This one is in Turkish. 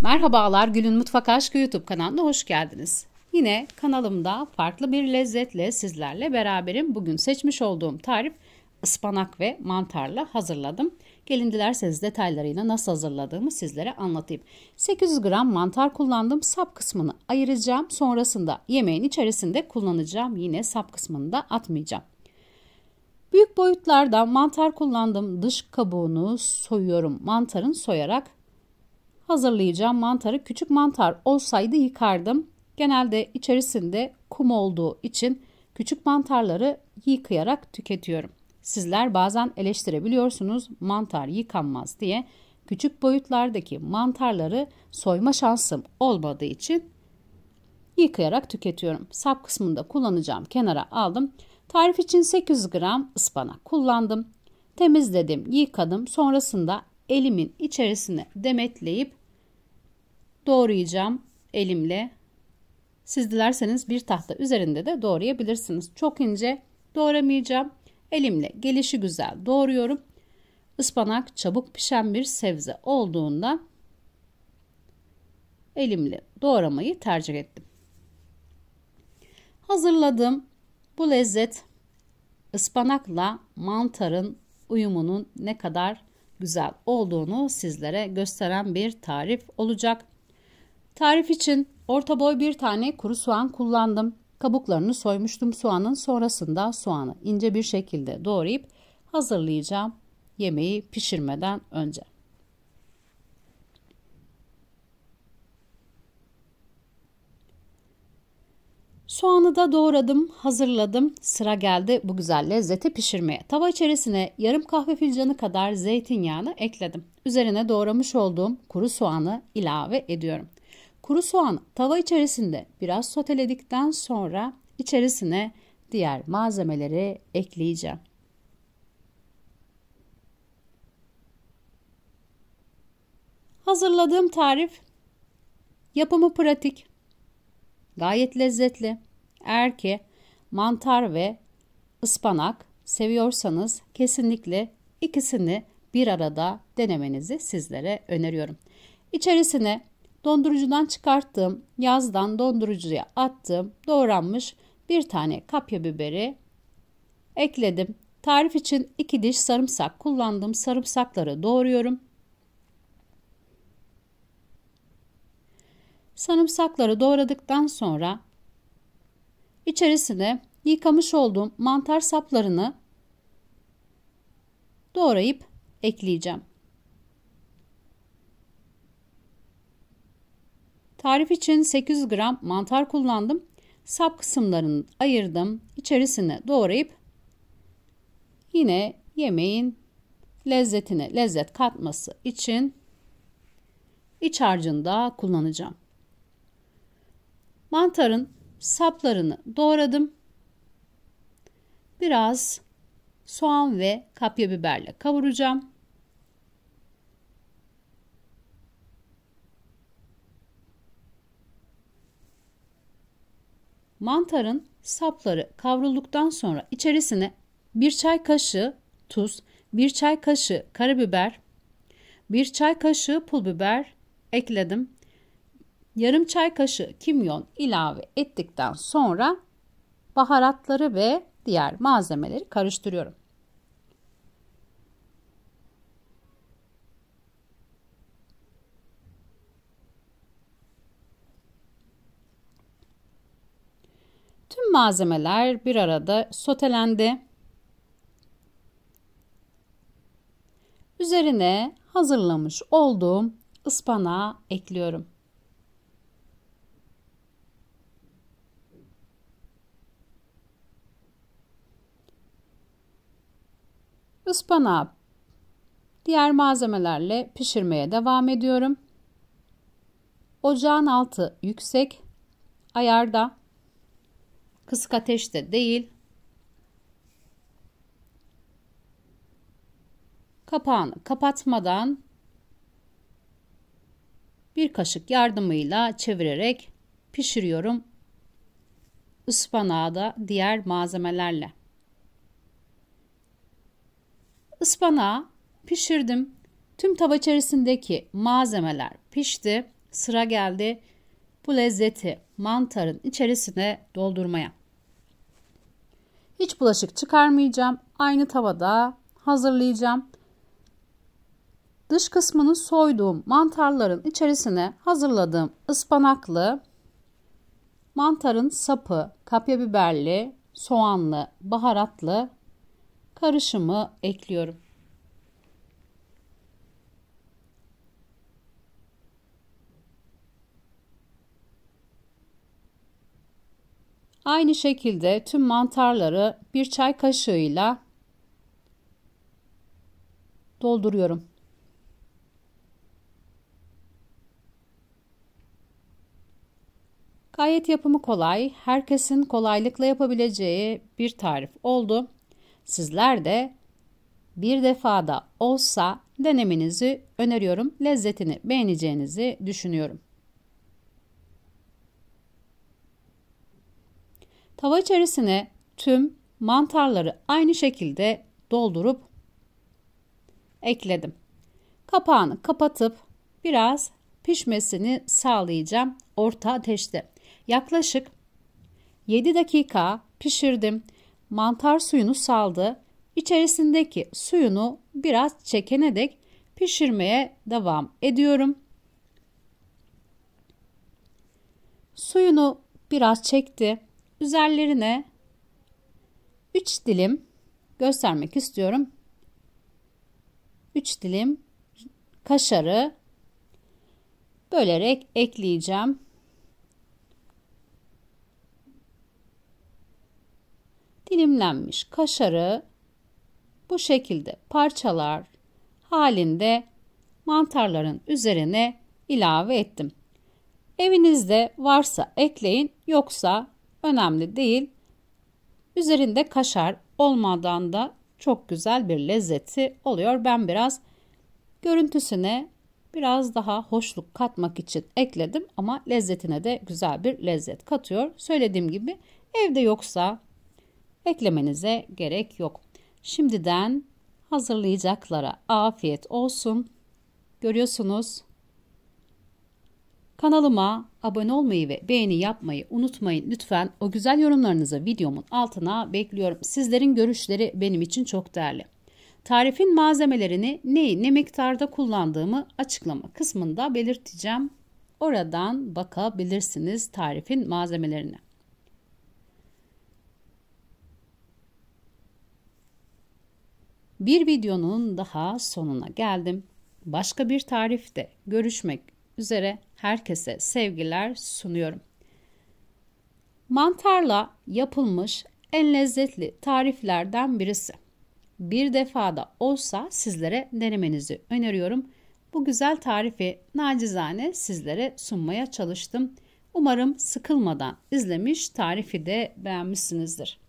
Merhabalar, Gül'ün Mutfak Aşkı YouTube kanalına hoş geldiniz. Yine kanalımda farklı bir lezzetle sizlerle beraberim. Bugün seçmiş olduğum tarif ıspanak ve mantarla hazırladım. Gelin dilerseniz detaylarıyla nasıl hazırladığımı sizlere anlatayım. 800 gram mantar kullandım. Sap kısmını ayıracağım. Sonrasında yemeğin içerisinde kullanacağım. Yine sap kısmını da atmayacağım. Büyük boyutlarda mantar kullandım. Dış kabuğunu soyuyorum. Mantarın soyarak hazırlayacağım. Mantarı küçük mantar olsaydı yıkardım. Genelde içerisinde kum olduğu için küçük mantarları yıkayarak tüketiyorum. Sizler bazen eleştirebiliyorsunuz mantar yıkanmaz diye. Küçük boyutlardaki mantarları soyma şansım olmadığı için yıkayarak tüketiyorum. Sap kısmında kullanacağım. Kenara aldım. Tarif için 800 gram ıspanak kullandım. Temizledim, yıkadım. Sonrasında elimin içerisine demetleyip doğrayacağım elimle. Siz dilerseniz bir tahta üzerinde de doğrayabilirsiniz. Çok ince doğramayacağım. Elimle gelişigüzel doğruyorum. Ispanak çabuk pişen bir sebze olduğundan elimle doğramayı tercih ettim. Hazırladığım bu lezzet ıspanakla mantarın uyumunun ne kadar güzel olduğunu sizlere gösteren bir tarif olacak. Tarif için orta boy bir tane kuru soğan kullandım. Kabuklarını soymuştum soğanın. Sonrasında soğanı ince bir şekilde doğrayıp hazırlayacağım yemeği pişirmeden önce. Soğanı da doğradım, hazırladım. Sıra geldi bu güzel lezzeti pişirmeye. Tava içerisine yarım kahve fincanı kadar zeytinyağını ekledim. Üzerine doğramış olduğum kuru soğanı ilave ediyorum. Kuru soğanı tava içerisinde biraz soteledikten sonra içerisine diğer malzemeleri ekleyeceğim. Hazırladığım tarif yapımı pratik, gayet lezzetli. Eğer ki mantar ve ıspanak seviyorsanız kesinlikle ikisini bir arada denemenizi sizlere öneriyorum. İçerisine dondurucudan çıkarttığım, yazdan dondurucuya attığım doğranmış bir tane kapya biberi ekledim. Tarif için 2 diş sarımsak kullandım. Sarımsakları doğruyorum. Sarımsakları doğradıktan sonra içerisine yıkamış olduğum mantar saplarını doğrayıp ekleyeceğim. Tarif için 800 gram mantar kullandım. Sap kısımlarını ayırdım. İçerisine doğrayıp yine yemeğin lezzetine lezzet katması için iç harcında kullanacağım. Mantarın saplarını doğradım. Biraz soğan ve kapya biberle kavuracağım. Mantarın sapları kavrulduktan sonra içerisine 1 çay kaşığı tuz, 1 çay kaşığı karabiber, 1 çay kaşığı pul biber ekledim. Yarım çay kaşığı kimyon ilave ettikten sonra baharatları ve diğer malzemeleri karıştırıyorum. Tüm malzemeler bir arada sotelendi. Üzerine hazırlamış olduğum ıspanağı ekliyorum. Ispanağı diğer malzemelerle pişirmeye devam ediyorum. Ocağın altı yüksek ayarda, kısık ateşte değil. Kapağını kapatmadan bir kaşık yardımıyla çevirerek pişiriyorum. Ispanağı da diğer malzemelerle. Ispanağı pişirdim. Tüm tava içerisindeki malzemeler pişti. sıra geldi bu lezzeti mantarın içerisine doldurmaya. Hiç bulaşık çıkarmayacağım. Aynı tavada hazırlayacağım. Dış kısmını soyduğum mantarların içerisine hazırladığım ıspanaklı, mantarın sapı, kapya biberli, soğanlı, baharatlı karışımı ekliyorum. Aynı şekilde tüm mantarları bir çay kaşığıyla dolduruyorum. Gayet yapımı kolay, herkesin kolaylıkla yapabileceği bir tarif oldu. Sizler de bir defada olsa denemenizi öneriyorum. Lezzetini beğeneceğinizi düşünüyorum. Tava içerisine tüm mantarları aynı şekilde doldurup ekledim. Kapağını kapatıp biraz pişmesini sağlayacağım orta ateşte. Yaklaşık 7 dakika pişirdim. Mantar suyunu saldı. İçerisindeki suyunu biraz çekene dek pişirmeye devam ediyorum. Suyunu biraz çekti. Üzerlerine 3 dilim göstermek istiyorum. 3 dilim kaşarı bölerek ekleyeceğim. Dilimlenmiş kaşarı bu şekilde parçalar halinde mantarların üzerine ilave ettim. Evinizde varsa ekleyin, yoksa önemli değil. Üzerinde kaşar olmadan da çok güzel bir lezzeti oluyor. Ben biraz görüntüsüne biraz daha hoşluk katmak için ekledim ama lezzetine de güzel bir lezzet katıyor. Söylediğim gibi evde yoksa eklemenize gerek yok. Şimdiden hazırlayacaklara afiyet olsun. Görüyorsunuz. Kanalıma abone olmayı ve beğeni yapmayı unutmayın. Lütfen o güzel yorumlarınızı videomun altına bekliyorum. Sizlerin görüşleri benim için çok değerli. Tarifin malzemelerini ne miktarda kullandığımı açıklama kısmında belirteceğim. Oradan bakabilirsiniz tarifin malzemelerine. Bir videonun daha sonuna geldim. Başka bir tarifte görüşmek üzere. Herkese sevgiler sunuyorum. Mantarla yapılmış en lezzetli tariflerden birisi. Bir defada olsa sizlere denemenizi öneriyorum. Bu güzel tarifi nacizane sizlere sunmaya çalıştım. Umarım sıkılmadan izlemiş, tarifi de beğenmişsinizdir.